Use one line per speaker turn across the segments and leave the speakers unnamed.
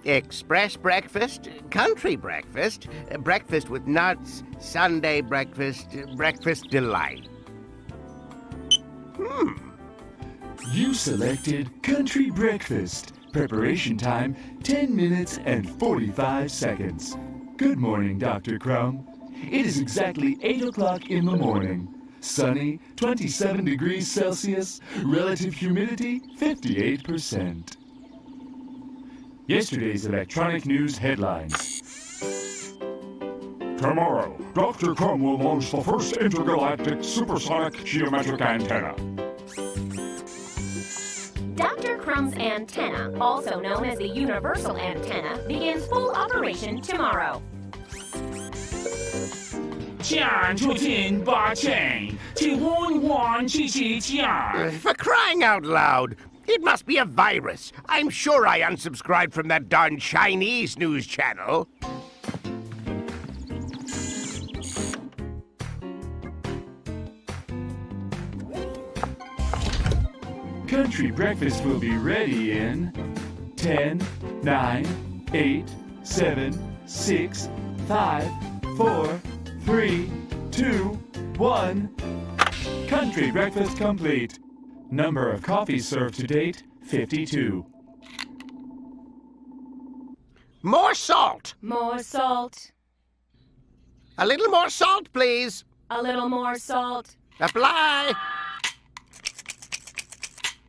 Express breakfast, country breakfast, breakfast with nuts, Sunday breakfast, breakfast delight.
You selected country breakfast. Preparation time, 10 minutes and 45 seconds. Good morning, Dr. Crumb. It is exactly 8 o'clock in the morning. Sunny, 27 degrees Celsius, relative humidity, 58%. Yesterday's electronic news headlines. Tomorrow, Dr. Crumb will launch the first intergalactic supersonic geometric antenna.
Dr. Crumb's antenna, also known as the universal antenna, begins full operation tomorrow.
酱促进八千，请呼唤谢谢酱。
For crying out loud! It must be a virus. I'm sure I unsubscribed from that darn Chinese news channel.
Country breakfast will be ready in 10, 9, 8, 7, 6, 5, 4, 3, 2, 1. Country breakfast complete. Number of coffees served to date, 52.
More salt!
More salt.
A little more salt, please.
A little more salt.
Apply.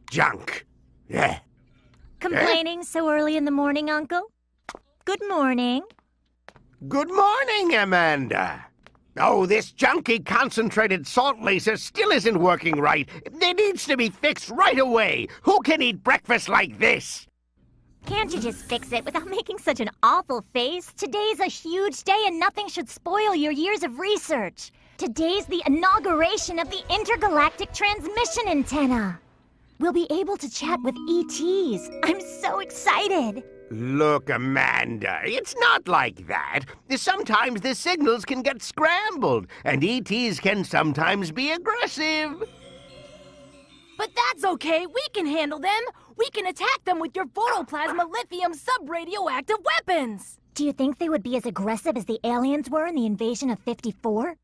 Junk. Yeah.
Complaining so early in the morning, Uncle? Good morning.
Good morning, Amanda. Oh, this junky concentrated salt laser still isn't working right. It needs to be fixed right away. Who can eat breakfast like this?
Can't you just fix it without making such an awful face? Today's a huge day and nothing should spoil your years of research. Today's the inauguration of the intergalactic transmission antenna. We'll be able to chat with ETs. I'm so excited.
Look, Amanda, it's not like that. Sometimes the signals can get scrambled, and ETs can sometimes be aggressive.
But that's okay. We can handle them. We can attack them with your photoplasma lithium subradioactive weapons.
Do you think they would be as aggressive as the aliens were in the invasion of 54?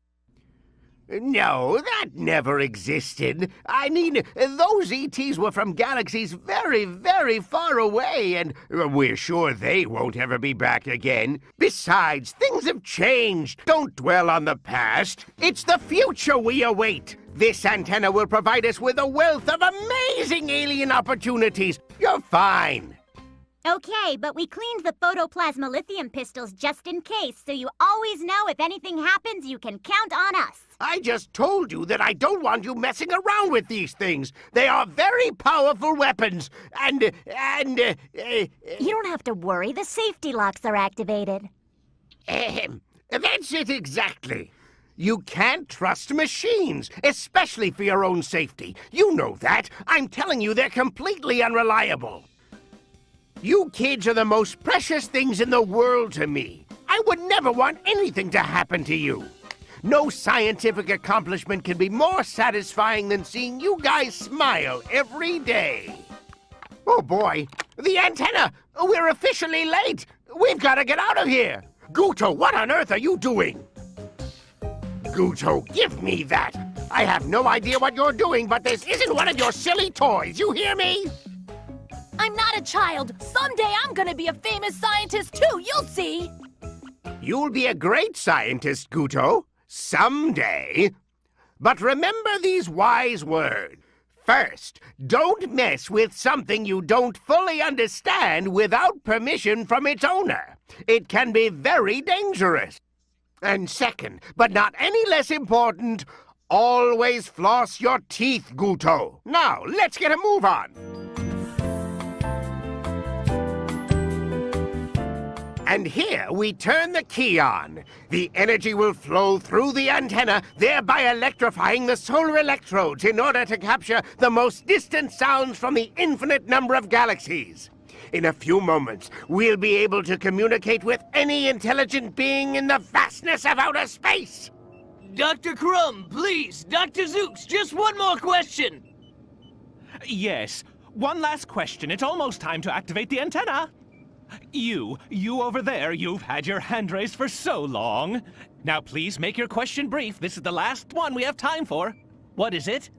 No, that never existed. I mean, those ETs were from galaxies very, very far away, and we're sure they won't ever be back again. Besides, things have changed. Don't dwell on the past. It's the future we await. This antenna will provide us with a wealth of amazing alien opportunities. You're fine.
Okay, but we cleaned the photoplasma lithium pistols just in case, so you always know if anything happens, you can count on us.
I just told you that I don't want you messing around with these things. They are very powerful weapons, and
You don't have to worry, the safety locks are activated.
That's it exactly. You can't trust machines, especially for your own safety. You know that. I'm telling you, they're completely unreliable. You kids are the most precious things in the world to me. I would never want anything to happen to you. No scientific accomplishment can be more satisfying than seeing you guys smile every day. Oh boy, the antenna! We're officially late! We've got to get out of here! Guto, what on earth are you doing? Guto, give me that! I have no idea what you're doing, but this isn't one of your silly toys, you hear me?
I'm not a child. Someday I'm gonna be a famous scientist too, you'll see.
You'll be a great scientist, Guto. Someday. But remember these wise words. First, don't mess with something you don't fully understand without permission from its owner. It can be very dangerous. And second, but not any less important, always floss your teeth, Guto. Now, let's get a move on. And here we turn the key on. The energy will flow through the antenna, thereby electrifying the solar electrodes in order to capture the most distant sounds from the infinite number of galaxies. In a few moments, we'll be able to communicate with any intelligent being in the vastness of outer space.
Dr. Crumb, please, Dr. Zooks, just one more question.
Yes, one last question. It's almost time to activate the antenna.
You over there, you've had your hand raised for so long. Now please make your question brief. This is the last one we have time for. What is it?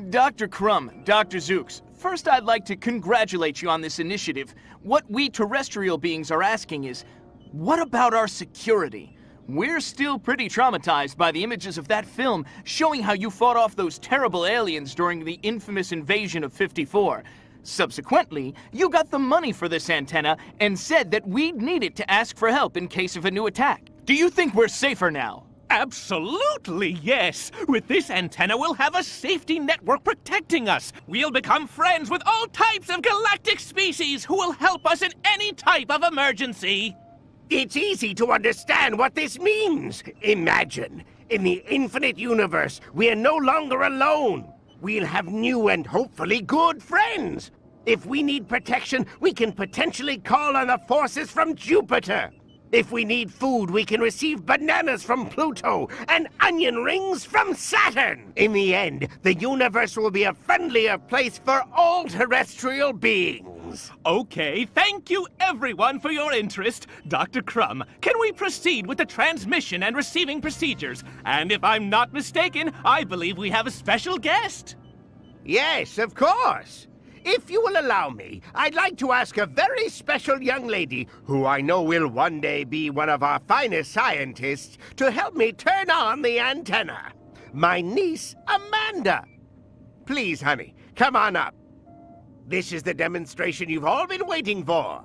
Dr. Crumb, Dr. Zooks, first I'd like to congratulate you on this initiative. What we terrestrial beings are asking is, what about our security? We're still pretty traumatized by the images of that film showing how you fought off those terrible aliens during the infamous invasion of 54. Subsequently, you got the money for this antenna and said that we'd need it to ask for help in case of a new attack. Do you think we're safer now?
Absolutely, yes. With this antenna, we'll have a safety network protecting us. We'll become friends with all types of galactic species who will help us in any type of emergency.
It's easy to understand what this means. Imagine, in the infinite universe, we're no longer alone. We'll have new and hopefully good friends. If we need protection, we can potentially call on the forces from Jupiter. If we need food, we can receive bananas from Pluto and onion rings from Saturn. In the end, the universe will be a friendlier place for all terrestrial beings.
Okay, thank you everyone for your interest. Dr. Crumb, can we proceed with the transmission and receiving procedures? And if I'm not mistaken, I believe we have a special guest.
Yes, of course. If you will allow me, I'd like to ask a very special young lady, who I know will one day be one of our finest scientists, to help me turn on the antenna. My niece, Amanda. Please, honey, come on up. This is the demonstration you've all been waiting for.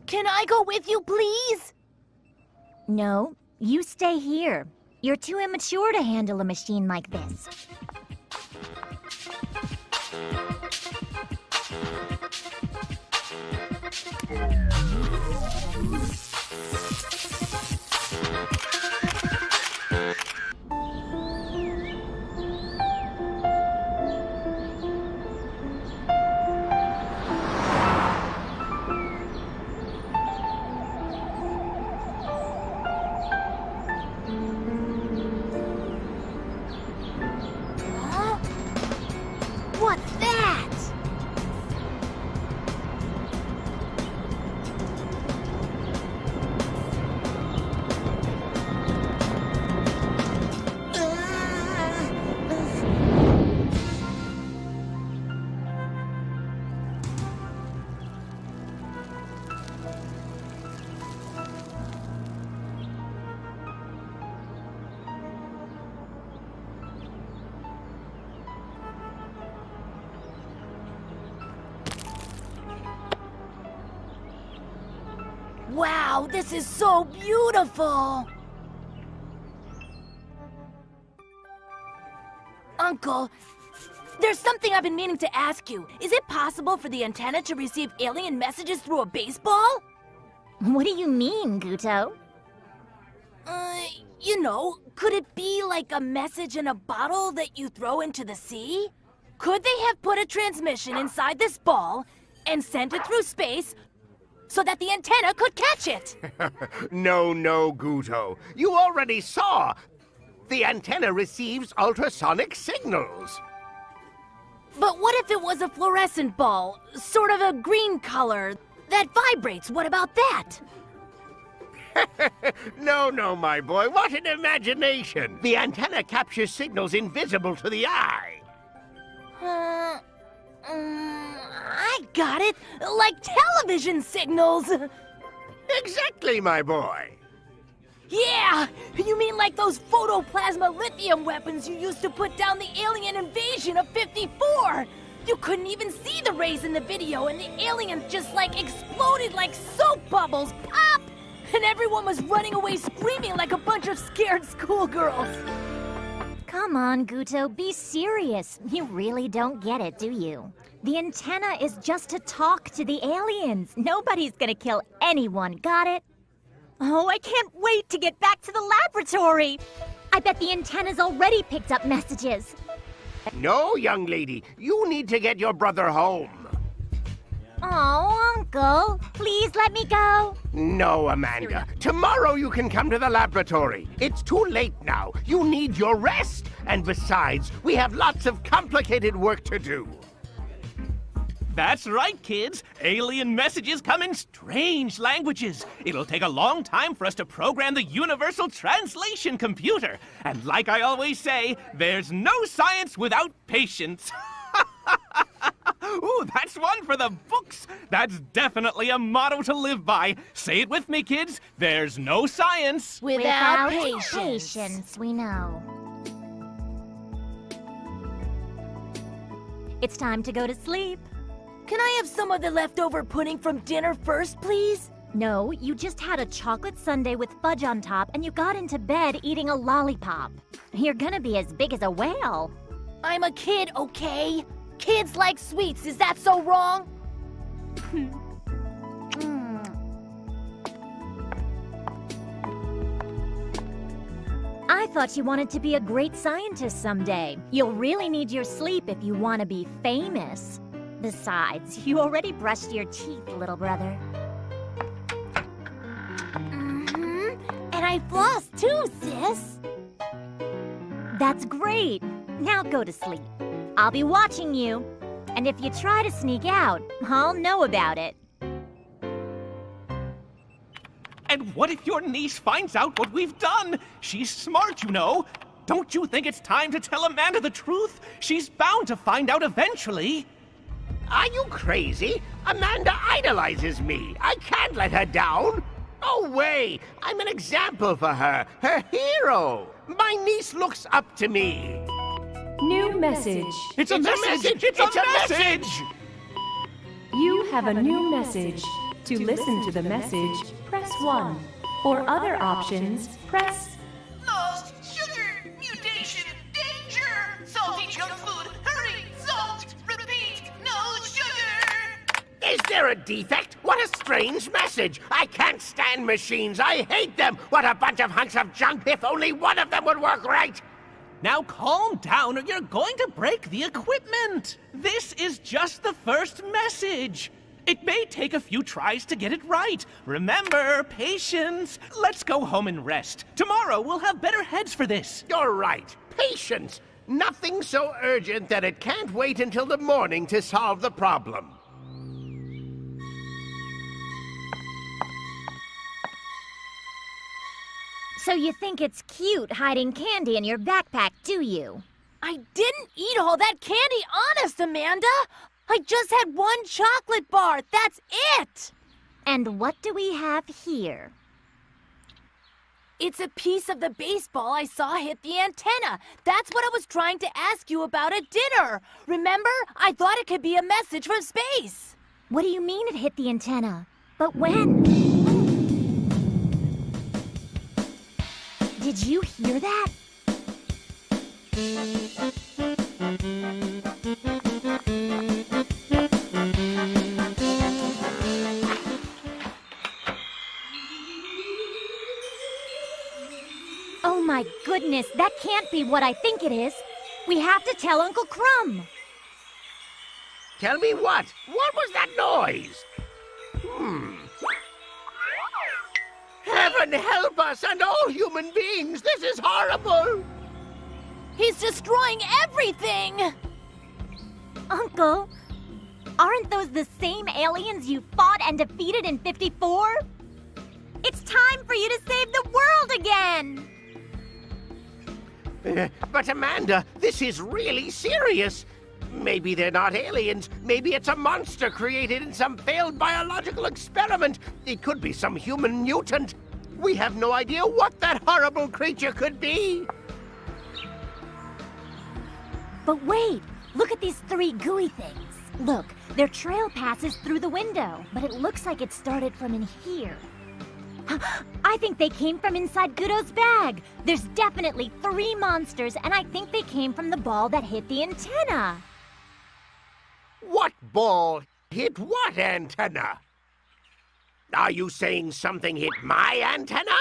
Can I go with you, please?
No, you stay here. You're too immature to handle a machine like this.
What's that? Wow, this is so beautiful! Uncle, there's something I've been meaning to ask you. Is it possible for the antenna to receive alien messages through a baseball?
What do you mean, Guto?
Could it be like a message in a bottle that you throw into the sea? Could they have put a transmission inside this ball and sent it through space so that the antenna could catch it?
No, Guto. You already saw. The antenna receives ultrasonic signals.
But what if it was a fluorescent ball, sort of a green color, that vibrates? What about that?
No, my boy. What an imagination. The antenna captures signals invisible to the eye.
I got it. Like television signals.
Exactly, my boy.
Yeah! You mean like those photoplasma lithium weapons you used to put down the alien invasion of 54? You couldn't even see the rays in the video, and the aliens just exploded like soap bubbles. Pop! And everyone was running away screaming like a bunch of scared schoolgirls.
Come on, Guto, be serious. You really don't get it, do you? The antenna is just to talk to the aliens. Nobody's gonna kill anyone, got it? Oh, I can't wait to get back to the laboratory. I bet the antenna's already picked up messages.
No, young lady. You need to get your brother home.
Oh, Uncle, please let me go.
No, Amanda. Tomorrow you can come to the laboratory. It's too late now. You need your rest. And besides, we have lots of complicated work to do.
That's right, kids. Alien messages come in strange languages. It'll take a long time for us to program the universal translation computer. And like I always say, there's no science without patience. Ooh, that's one for the books. That's definitely a motto to live by. Say it with me, kids. There's no science
Without patience.
Patience, we know. It's time to go to sleep.
Can I have some of the leftover pudding from dinner first, please?
No, you just had a chocolate sundae with fudge on top and you got into bed eating a lollipop. You're gonna be as big as a whale.
I'm a kid, okay? Kids like sweets, is that so wrong?
I thought you wanted to be a great scientist someday. You'll really need your sleep if you want to be famous. Besides, you already brushed your teeth, little brother.
And I flossed too, sis.
That's great. Now go to sleep. I'll be watching you. And if you try to sneak out, I'll know about it.
And what if your niece finds out what we've done? She's smart, you know. Don't you think it's time to tell Amanda the truth? She's bound to find out eventually.
Are you crazy? Amanda idolizes me. I can't let her down. No way. I'm an example for her. Her hero. My niece looks up to me.
New message.
It's a message! It's a message!
You have a new message. To listen to the message, press 1. For other options, press...
Lost! Sugar! Mutation! Danger! Salty junk food! Hurry! Salt! Repeat! No sugar!
Is there a defect? What a strange message. I can't stand machines. I hate them. What a bunch of hunks of junk. If only one of them would work right.
Now calm down or you're going to break the equipment. This is just the first message. It may take a few tries to get it right. Remember, patience. Let's go home and rest. Tomorrow we'll have better heads for this.
You're right. Patience. Nothing so urgent that it can't wait until the morning to solve the problem.
So you think it's cute hiding candy in your backpack, do you?
I didn't eat all that candy, honest, Amanda. I just had one chocolate bar, that's it.
And what do we have here?
It's a piece of the baseball I saw hit the antenna. That's what I was trying to ask you about at dinner. Remember? I thought it could be a message from space.
What do you mean it hit the antenna? But when? Did you hear that? Oh my goodness, that can't be what I think it is. We have to tell Uncle Crumb.
Tell me what? What was that noise? Heaven help us and all human beings! This is horrible!
He's destroying everything!
Uncle, aren't those the same aliens you fought and defeated in '54? It's time for you to save the world again!
But Amanda, this is really serious. Maybe they're not aliens. Maybe it's a monster created in some failed biological experiment. It could be some human mutant. We have no idea what that horrible creature could be.
But wait, look at these 3 gooey things. Look, their trail passes through the window, but it looks like it started from in here. I think they came from inside Goodo's bag. There's definitely 3 monsters, and I think they came from the ball that hit the antenna.
What ball hit what antenna? Are you saying something hit my antenna?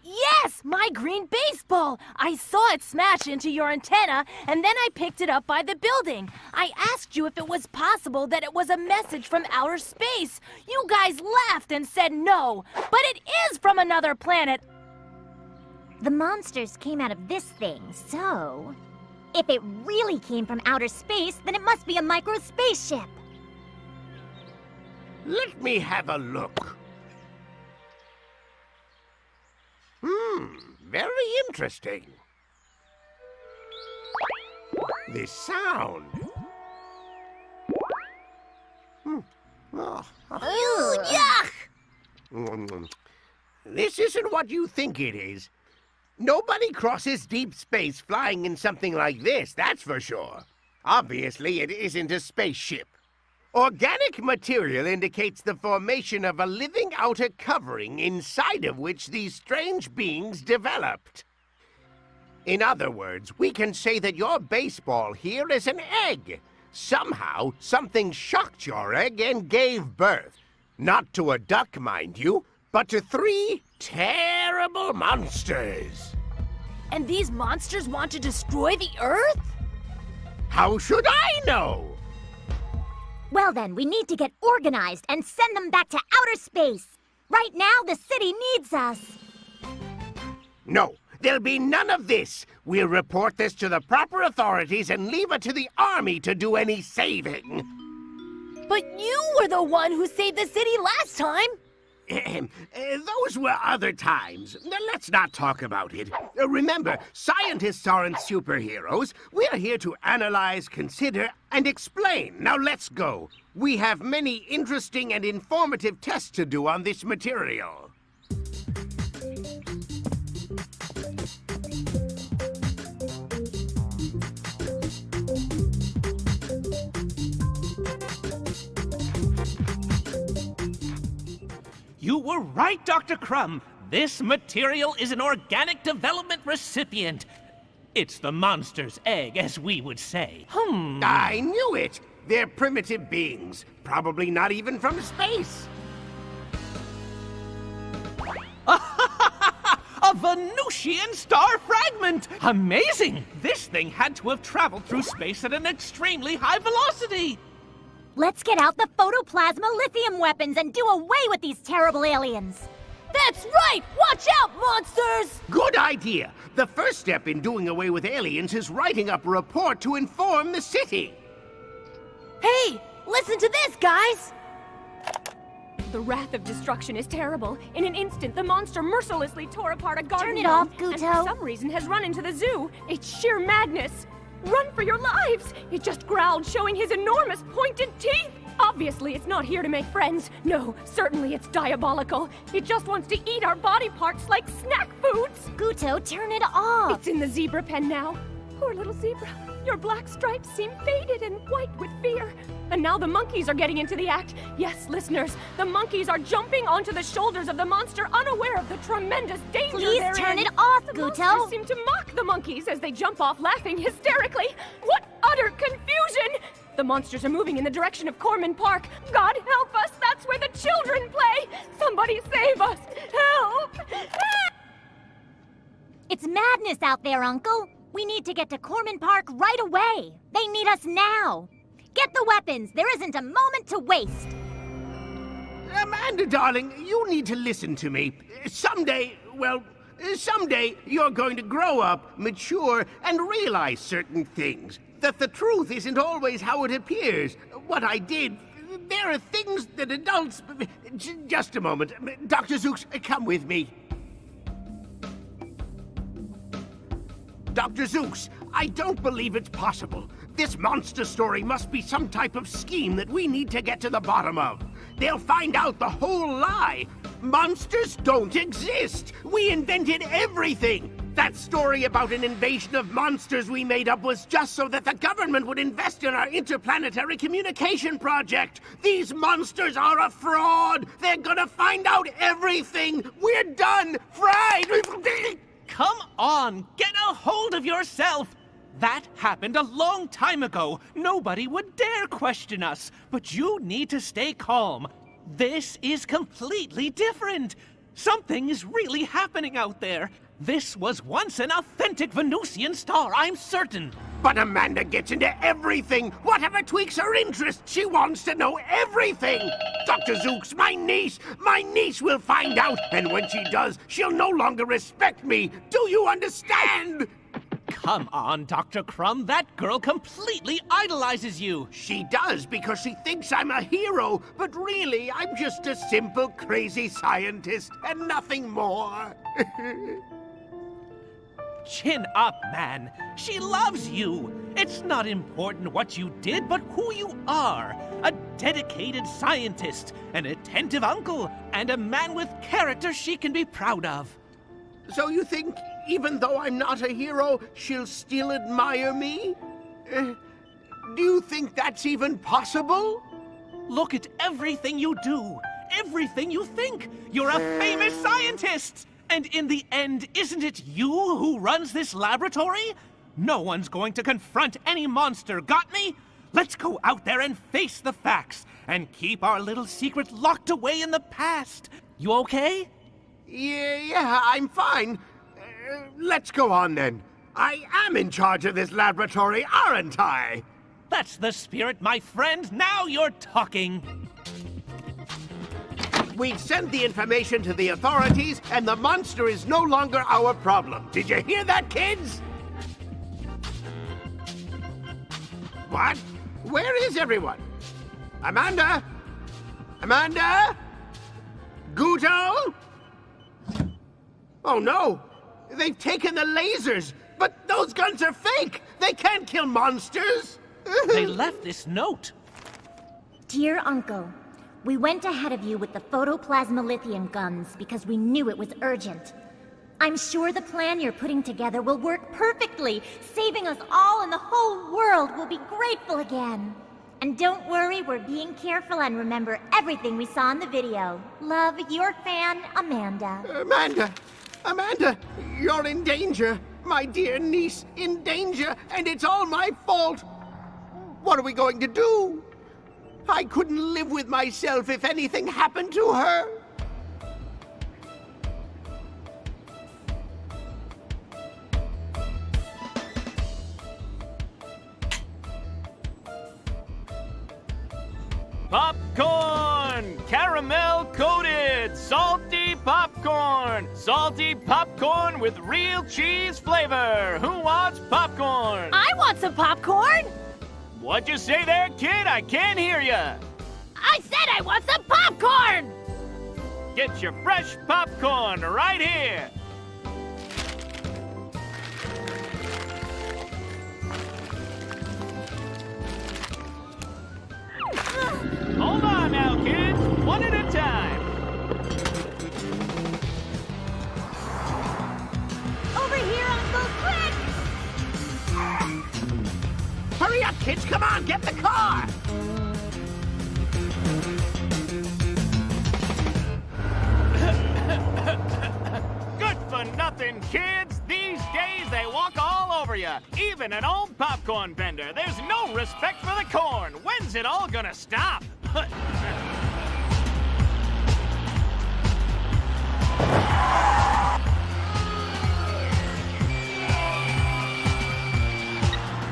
Yes, my green baseball! I saw it smash into your antenna, and then I picked it up by the building. I asked you if it was possible that it was a message from outer space. You guys laughed and said no, but it is from another planet.
The monsters came out of this thing, so... If it really came from outer space, then it must be a micro spaceship.
Let me have a look. Very interesting. This sound.
Yuck!
This isn't what you think it is. Nobody crosses deep space flying in something like this, that's for sure. Obviously, it isn't a spaceship. Organic material indicates the formation of a living outer covering inside of which these strange beings developed. In other words, we can say that your baseball here is an egg. Somehow, something shocked your egg and gave birth. Not to a duck, mind you, but to 3 terrible monsters.
And these monsters want to destroy the Earth?
How should I know?
Well then, we need to get organized and send them back to outer space. Right now, the city needs us.
No, there'll be none of this. We'll report this to the proper authorities and leave it to the army to do any saving.
But you were the one who saved the city last time.
Those were other times. Let's not talk about it. Remember, scientists aren't superheroes. We're here to analyze, consider, and explain. Now let's go. We have many interesting and informative tests to do on this material.
You were right, Dr. Crumb. This material is an organic development recipient. It's the monster's egg, as we would say.
I knew it! They're primitive beings, probably not even from space.
A Venusian star fragment! Amazing! This thing had to have traveled through space at an extremely high velocity!
Let's get out the photoplasma lithium weapons and do away with these terrible aliens.
That's right! Watch out, monsters!
Good idea! The first step in doing away with aliens is writing up a report to inform the city.
Hey, listen to this, guys!
The wrath of destruction is terrible. In an instant, the monster mercilessly tore apart a garden
Turn it
gnome,
off, Guto.
and for some reason has run into the zoo. It's sheer madness. Run for your lives! It just growled, showing his enormous pointed teeth! Obviously, it's not here to make friends. No, certainly it's diabolical. It just wants to eat our body parts like snack foods!
Guto, turn it off!
It's in the zebra pen now. Poor little zebra. Your black stripes seem faded and white with fear. And now the monkeys are getting into the act. Yes, listeners, the monkeys are jumping onto the shoulders of the monster, unaware of the tremendous danger
Please
they're
turn
in.
it off,
The
Guto!
monsters seem to mock the monkeys as they jump off laughing hysterically. What utter confusion! The monsters are moving in the direction of Corman Park. God help us! That's where the children play! Somebody save us! Help!
It's madness out there, Uncle. We need to get to Corman Park right away. They need us now. Get the weapons. There isn't a moment to waste.
Amanda, darling, you need to listen to me. Someday you're going to grow up, mature, and realize certain things. That the truth isn't always how it appears. What I did, there are things that adults... Just a moment. Dr. Zooks, come with me. Dr. Zooks, I don't believe it's possible. This monster story must be some type of scheme that we need to get to the bottom of. They'll find out the whole lie. Monsters don't exist. We invented everything. That story about an invasion of monsters we made up was just so that the government would invest in our interplanetary communication project. These monsters are a fraud. They're gonna find out everything. We're done. Fried.
Come on, get a hold of yourself! That happened a long time ago. Nobody would dare question us. But you need to stay calm. This is completely different. Something is really happening out there. This was once an authentic Venusian star, I'm certain.
But Amanda gets into everything. Whatever tweaks her interest, she wants to know everything. Dr. Zooks, my niece will find out. And when she does, she'll no longer respect me. Do you understand?
Come on, Dr. Crumb. That girl completely idolizes you.
She does because she thinks I'm a hero, but really, I'm just a simple, crazy scientist and nothing more.
Chin up, man. She loves you. It's not important what you did, but who you are. A dedicated scientist, an attentive uncle, and a man with character she can be proud of.
So you think, even though I'm not a hero, she'll still admire me? Do you think that's even possible?
Look at everything you do, everything you think. You're a famous scientist. And in the end, isn't it you who runs this laboratory? No one's going to confront any monster, got me? Let's go out there and face the facts, and keep our little secret locked away in the past. You okay?
Yeah, I'm fine. Let's go on then. I am in charge of this laboratory, aren't I?
That's the spirit, my friend. Now you're talking.
We've sent the information to the authorities, and the monster is no longer our problem. Did you hear that, kids? What? Where is everyone? Amanda? Amanda? Guto? Oh no! They've taken the lasers! But those guns are fake! They can't kill monsters!
They left this note.
Dear Uncle, we went ahead of you with the photoplasma lithium guns because we knew it was urgent. I'm sure the plan you're putting together will work perfectly, saving us all, and the whole world will be grateful again. And don't worry, we're being careful and remember everything we saw in the video. Love, your fan, Amanda.
Amanda, you're in danger. My dear niece, in danger, and it's all my fault. What are we going to do? I couldn't live with myself if anything happened to her.
Popcorn! Caramel coated! Salty popcorn! Salty popcorn with real cheese flavor! Who wants popcorn?
I want some popcorn!
What'd you say there, kid? I can't hear ya!
I said I want some popcorn!
Get your fresh popcorn right here! Hold on now, kids. One at a time.
Over here, Uncle, quick!
Hurry up, kids! Come on, get the car!
Good for nothing, kids. These days they walk all over you. Even an old popcorn vendor. There's no respect for the corn. When's it all gonna stop?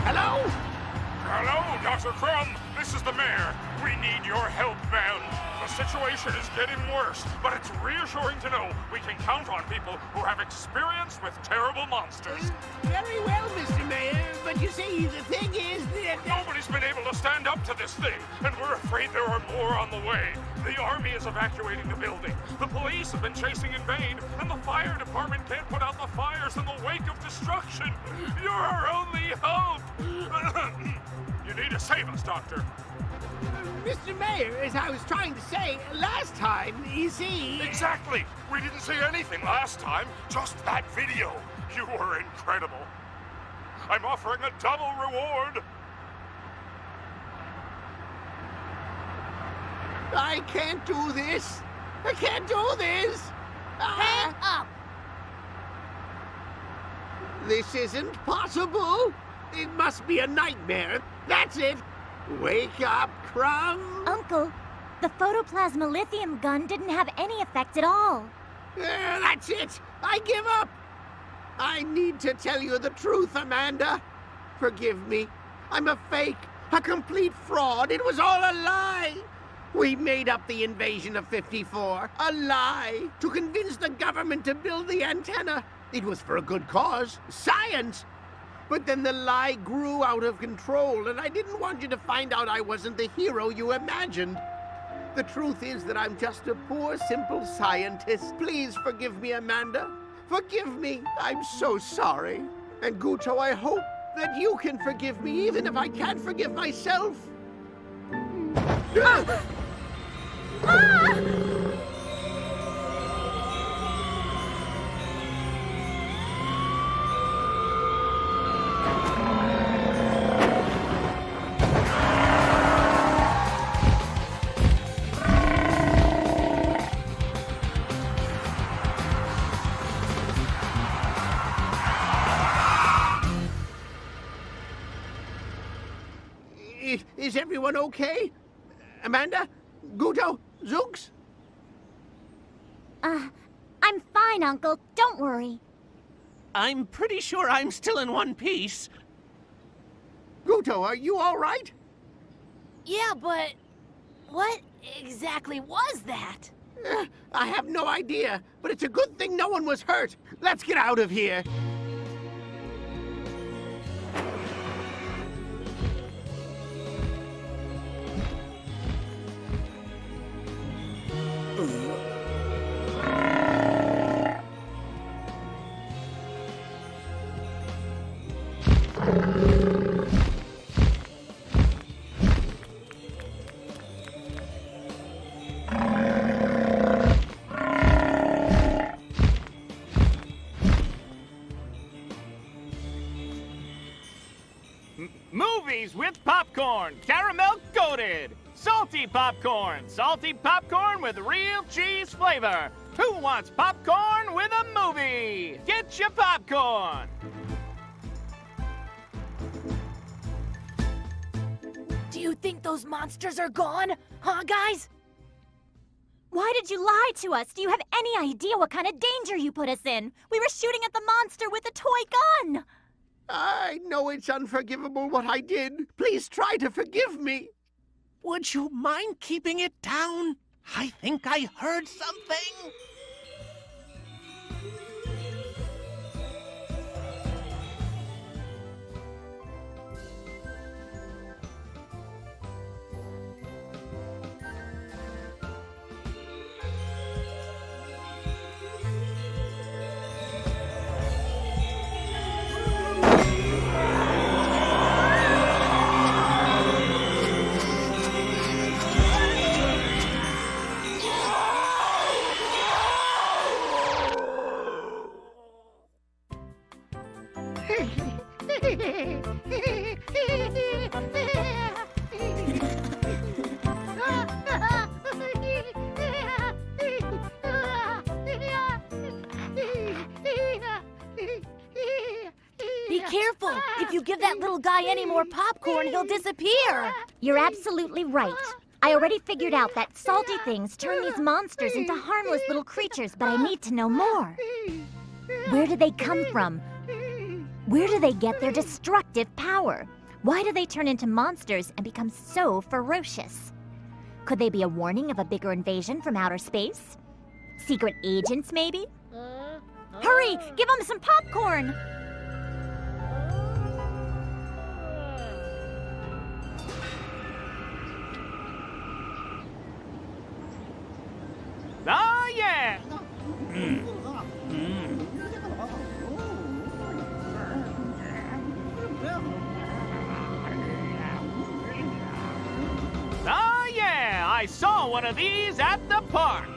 Hello?
Hello, Dr. Crumb. This is the mayor. We need your help, man. The situation is getting worse, but it's reassuring to know we can count on people who have experience with terrible monsters.
Very well, Mr. Mayor, but you see, the thing is that...
Nobody's been able to stand up to this thing, and we're afraid there are more on the way. The army is evacuating the building. The police have been chasing in vain, and the fire department can't put out the fires in the wake of destruction. You're our only hope. You need to save us, Doctor.
Mr. Mayor, as I was trying to say, last time, you see...
Exactly! We didn't say anything last time, just that video. You were incredible. I'm offering a double reward.
I can't do this. I can't do this.
Hang up!
This isn't possible. It must be a nightmare. That's it. Wake up, Crumb.
Uncle, the photoplasma lithium gun didn't have any effect at all.
That's it. I give up. I need to tell you the truth, Amanda. Forgive me. I'm a fake, a complete fraud. It was all a lie. We made up the invasion of 54. A lie to convince the government to build the antenna. It was for a good cause, science. But then the lie grew out of control, and I didn't want you to find out I wasn't the hero you imagined. The truth is that I'm just a poor, simple scientist. Please forgive me, Amanda. Forgive me. I'm so sorry. And Guto, I hope that you can forgive me, even if I can't forgive myself. Is everyone okay? Amanda? Guto? Zooks?
I'm fine, Uncle. Don't worry.
I'm pretty sure I'm still in one piece.
Guto, are you all right?
Yeah, but what exactly was that?
I have no idea, but it's a good thing no one was hurt. Let's get out of here.
Movies with popcorn, caramel coated. Salty popcorn with real cheese flavor. Who wants popcorn with a movie? Get your popcorn.
Do you think those monsters are gone? Huh, guys?
Why did you lie to us? Do you have any idea what kind of danger you put us in? We were shooting at the monster with a toy gun.
I know it's unforgivable what I did. Please try to forgive me.
Would you mind keeping it down? I think I heard something.
Be careful! If you give that little guy any more popcorn, he'll disappear!
You're absolutely right. I already figured out that salty things turn these monsters into harmless little creatures, but I need to know more. Where do they come from? Where do they get their destructive power? Why do they turn into monsters and become so ferocious? Could they be a warning of a bigger invasion from outer space? Secret agents, maybe? Hurry! Give them some popcorn!
Ah, yeah! Ah, yeah! I saw one of these at the park.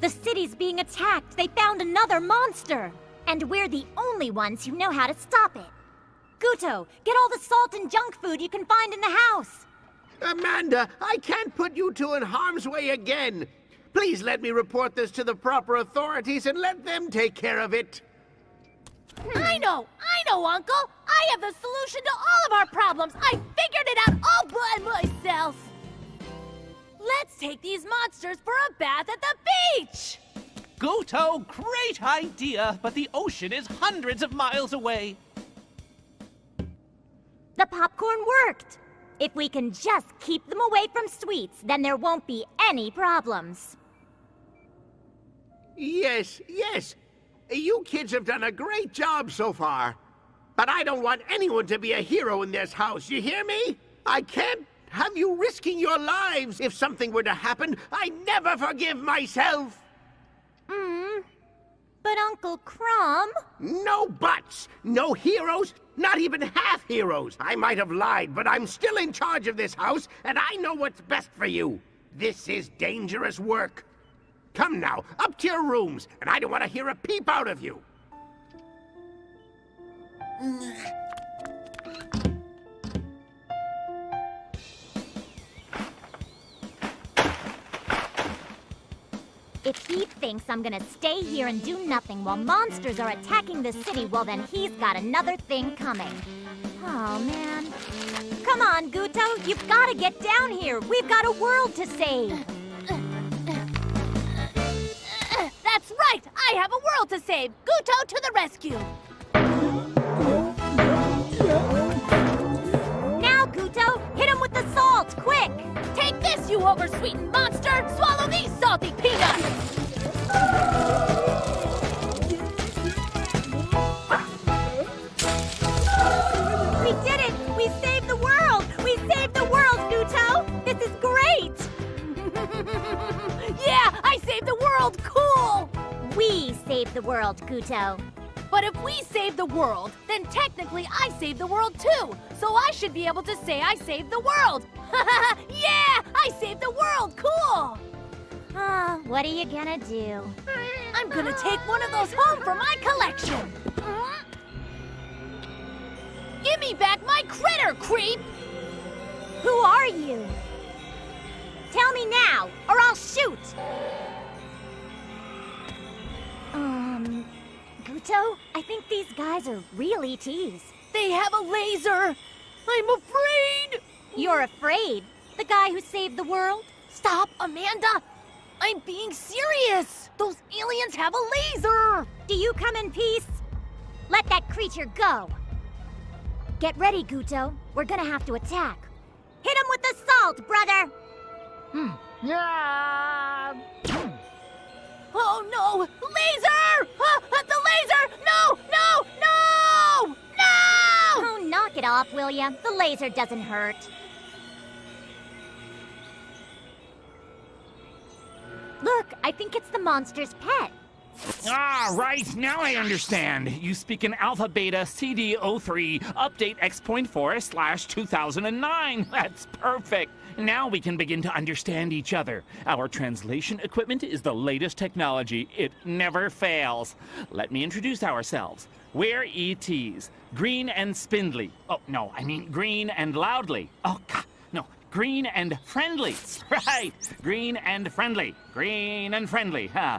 The city's being attacked. They found another monster. And we're the only ones who know how to stop it. Guto, get all the salt and junk food you can find in the house.
Amanda, I can't put you two in harm's way again. Please let me report this to the proper authorities and let them take care of it.
I know, Uncle! I have the solution to all of our problems! I figured it out all by myself! Let's take these monsters for a bath at the beach!
Guto, great idea, but the ocean is hundreds of miles away.
The popcorn worked. If we can just keep them away from sweets, then there won't be any problems.
Yes, yes. You kids have done a great job so far. But I don't want anyone to be a hero in this house, you hear me? I can't have you risking your lives if something were to happen. I never forgive myself.
But Uncle Crumb...
No buts! No heroes, not even half heroes. I might have lied, but I'm still in charge of this house, and I know what's best for you. This is dangerous work. Come now, up to your rooms, and I don't want to hear a peep out of you.
If he thinks I'm gonna stay here and do nothing while monsters are attacking the city, well then he's got another thing coming. Oh, man. Come on, Guto, you've gotta get down here. We've got a world to save.
That's right! I have a world to save! Guto to the rescue!
Now, Guto, hit him with the salt, quick!
Take this, you oversweetened monster! Swallow these salty peanuts!
We did it! We saved the world! We saved the world, Guto! This is great!
Yeah, I saved the world! Cool!
We saved the world, Guto.
But if we save the world, then technically I saved the world too. So I should be able to say I saved the world. Yeah, I saved the world. Cool.
What are you gonna do?
I'm gonna take one of those home for my collection. Give me back my critter, creep.
Who are you? Tell me now, or I'll shoot. Guto, I think these guys are real ETs.
They have a laser. I'm afraid.
You're afraid? The guy who saved the world?
Stop, Amanda. I'm being serious. Those aliens have a laser.
Do you come in peace? Let that creature go. Get ready, Guto. We're gonna have to attack. Hit him with the salt, brother.
Oh no! Laser! The laser! No! No! No! No!
Oh, knock it off, will ya? The laser doesn't hurt. Look, I think it's the monster's pet.
Ah, right. Now I understand. You speak in Alpha Beta CD03 Update X.4/2009. That's perfect. Now we can begin to understand each other. Our translation equipment is the latest technology. It never fails. Let me introduce ourselves. We're ETs. Green and spindly. Oh, no, I mean green and loudly. Oh, God. No, green and friendly. Right. Green and friendly. Green and friendly. Huh.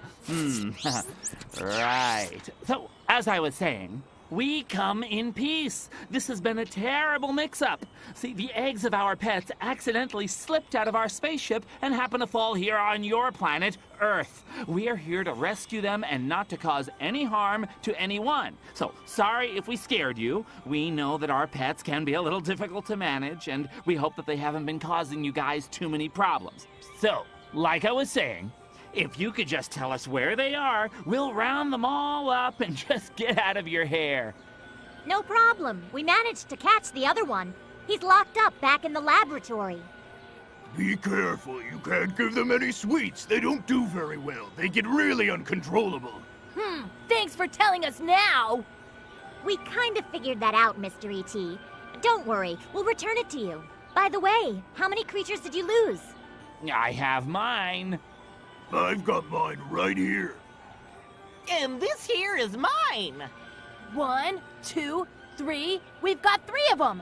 Right. So, as I was saying, we come in peace. This has been a terrible mix-up. See, the eggs of our pets accidentally slipped out of our spaceship and happened to fall here on your planet, Earth. We are here to rescue them and not to cause any harm to anyone. So, sorry if we scared you. We know that our pets can be a little difficult to manage, and we hope that they haven't been causing you guys too many problems. So, like I was saying, if you could just tell us where they are, we'll round them all up and just get out of your hair.
No problem. We managed to catch the other one. He's locked up back in the laboratory.
Be careful. You can't give them any sweets. They don't do very well. They get really uncontrollable.
Thanks for telling us now.
We kind of figured that out, Mr. E.T. Don't worry. We'll return it to you. By the way, how many creatures did you lose?
I have mine.
I've got mine right here.
And this here is mine.
1, 2, 3. We've got 3 of them.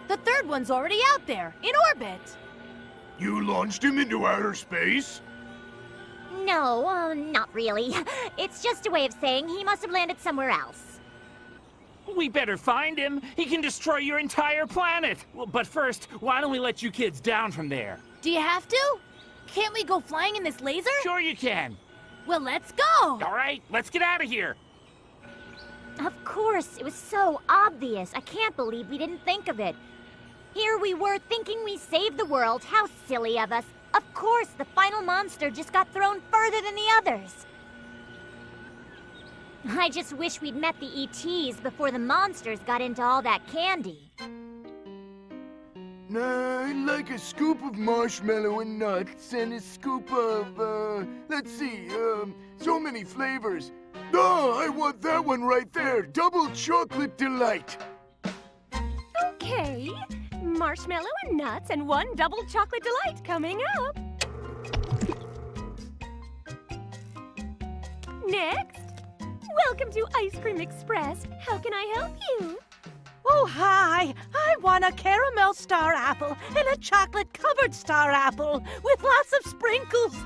The third one's already out there, in orbit.
You launched him into outer space?
No, not really. It's just a way of saying he must have landed somewhere else.
We better find him. He can destroy your entire planet. Well, but first, why don't we let you kids down from there?
Do you have to? Can't we go flying in this laser?
Sure you can.
Well, let's go!
All right, let's get out of here.
Of course, it was so obvious. I can't believe we didn't think of it. Here we were thinking we saved the world. How silly of us. Of course, the final monster just got thrown further than the others. I just wish we'd met the ETs before the monsters got into all that candy.
I'd like a scoop of marshmallow and nuts and a scoop of, let's see, so many flavors. Oh, I want that one right there. Double chocolate delight.
Okay. Marshmallow and nuts and 1 double chocolate delight coming up. Next. Welcome to Ice Cream Express. How can I help you?
Oh, hi. I want a caramel star apple and a chocolate-covered star apple with lots of sprinkles.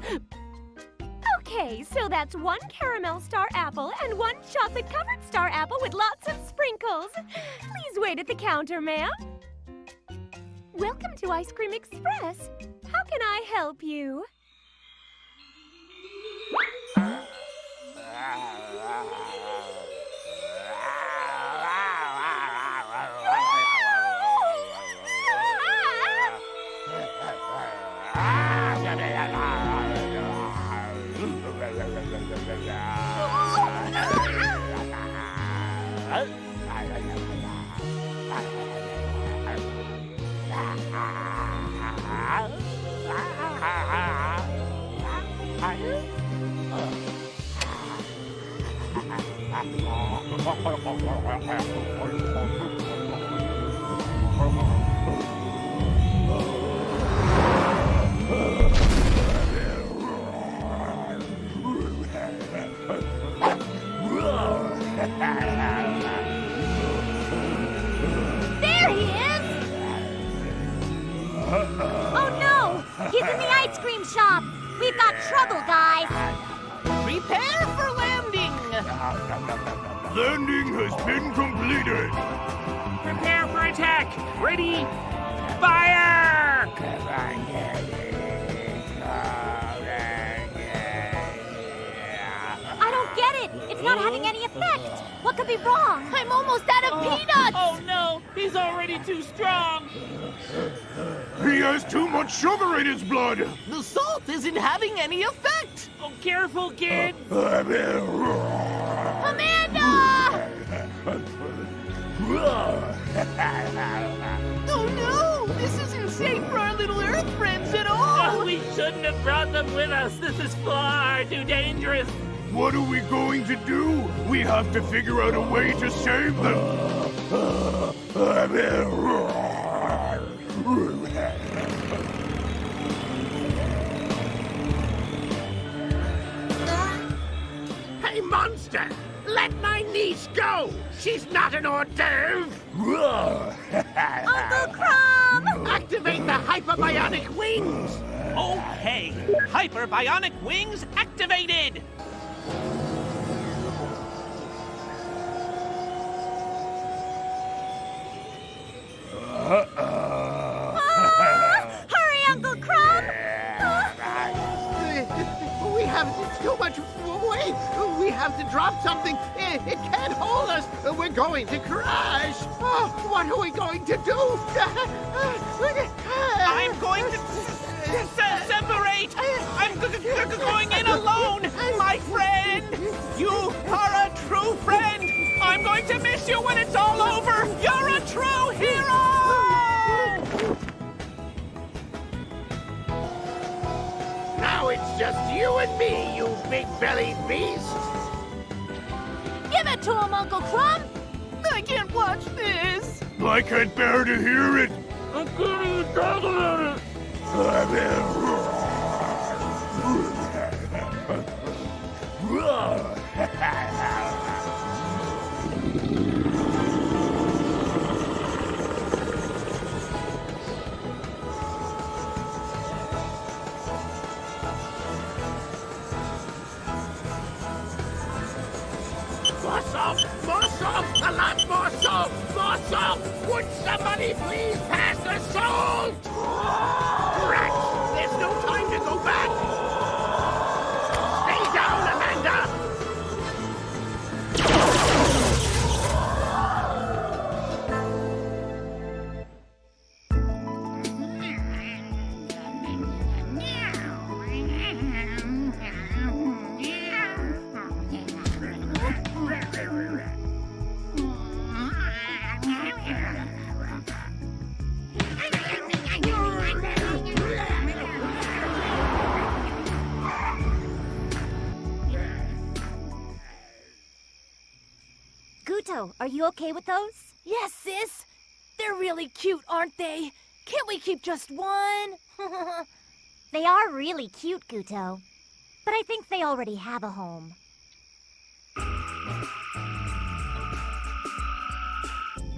Okay, so that's 1 caramel star apple and 1 chocolate-covered star apple with lots of sprinkles. Please wait at the counter, ma'am. Welcome to Ice Cream Express. How can I help you?
There he is! Oh no! He's in the ice cream shop! We've got trouble, guys!
Prepare for landing!
Landing has been completed.
Prepare for attack. Ready? Fire!
I don't get it! It's not having any effect! What could be wrong?
I'm almost out of peanuts!
Oh no, he's already too strong.
He has too much sugar in his blood.
The salt isn't having any effect!
Oh, careful, kid.
Amanda!
Oh no! This isn't safe for our little Earth friends at all!
Oh, we shouldn't have brought them with us. This is far too dangerous.
What are we going to do? We have to figure out a way to save them.
Hey, monster! Let my niece go! She's not an hors d'oeuvre!
Uncle Crumb!
Activate the hyperbionic wings!
Okay, hyperbionic wings activated!
Hurry, Uncle Crumb!
We have too much weight! We have to drop something! It can't hold us! We're going to crash! Oh, what are we going to do?
I'm going to separate! I'm going in alone! My friend! You are a true friend! I'm going to miss you when it's all over! You're a true hero!
Now it's just you and me, you big-bellied beast!
Give it to him, Uncle Crumb!
I can't watch this!
I can't bear to hear it.
I can't even talk about it.
More salt! More salt! A lot more salt! More salt! Would somebody please pass the salt? Rats! There's no time to go back! Stay down
Guto, are you okay with those?
Yes, sis. They're really cute, aren't they? Can't we keep just one?
They are really cute, Guto. But I think they already have a home.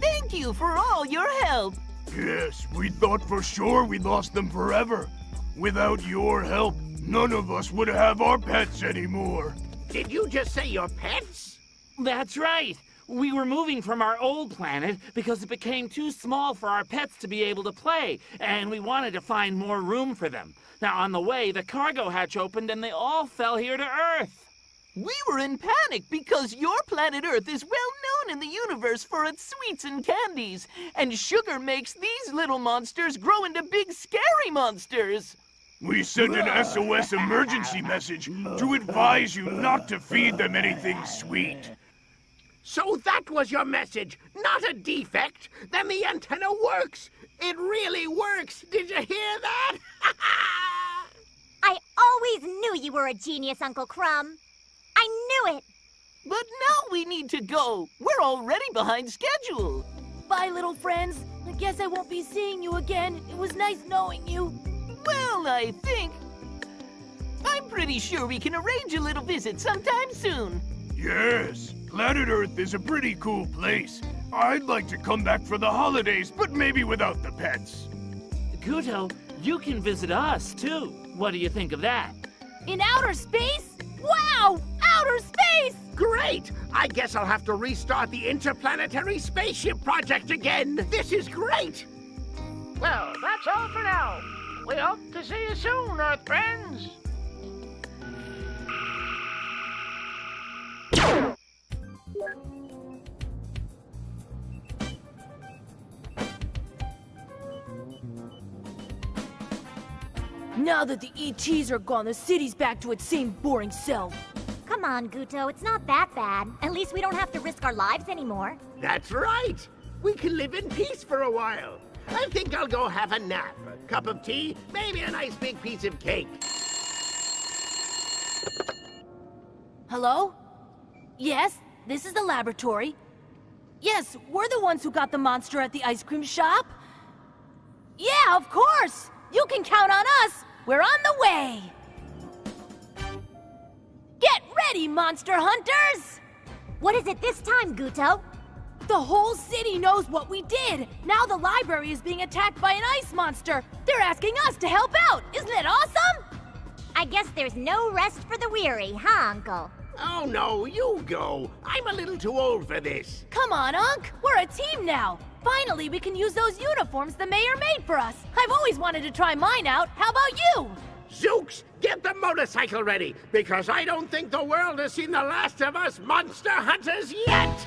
Thank you for all your help.
Yes, we thought for sure we lost them forever. Without your help, none of us would have our pets anymore.
Did you just say your pets?
That's right. We were moving from our old planet because it became too small for our pets to be able to play, and we wanted to find more room for them. Now, on the way, the cargo hatch opened and they all fell here to Earth.
We were in panic because your planet Earth is well known in the universe for its sweets and candies, and sugar makes these little monsters grow into big scary monsters.
We sent an SOS emergency message to advise you not to feed them anything sweet.
So that was your message, not a defect? Then the antenna works. It really works. Did you hear that?
I always knew you were a genius, Uncle Crumb. I knew it.
But now we need to go. We're already behind schedule.
Bye, little friends. I guess I won't be seeing you again. It was nice knowing you.
Well, I'm pretty sure we can arrange a little visit sometime soon.
Yes, planet Earth is a pretty cool place. I'd like to come back for the holidays, but maybe without the pets.
Guto, you can visit us, too. What do you think of that?
In outer space? Wow! Outer space!
Great! I guess I'll have to restart the interplanetary spaceship project again. This is great!
Well, that's all for now. We hope to see you soon, Earth friends.
Now that the ETs are gone, the city's back to its same boring self.
Come on, Guto, it's not that bad. At least we don't have to risk our lives anymore.
That's right. We can live in peace for a while. I think I'll go have a nap. A cup of tea, maybe a nice big piece of cake.
Hello? Yes, this is the laboratory. Yes, we're the ones who got the monster at the ice cream shop. Yeah, of course! You can count on us! We're on the way! Get ready, monster hunters!
What is it this time, Guto?
The whole city knows what we did! Now the library is being attacked by an ice monster! They're asking us to help out! Isn't it awesome?
I guess there's no rest for the weary, huh, Uncle?
Oh, no, you go. I'm a little too old for this.
Come on, Unc! We're a team now! Finally, we can use those uniforms the mayor made for us! I've always wanted to try mine out! How about you?
Zooks, get the motorcycle ready, because I don't think the world has seen the last of us monster hunters yet!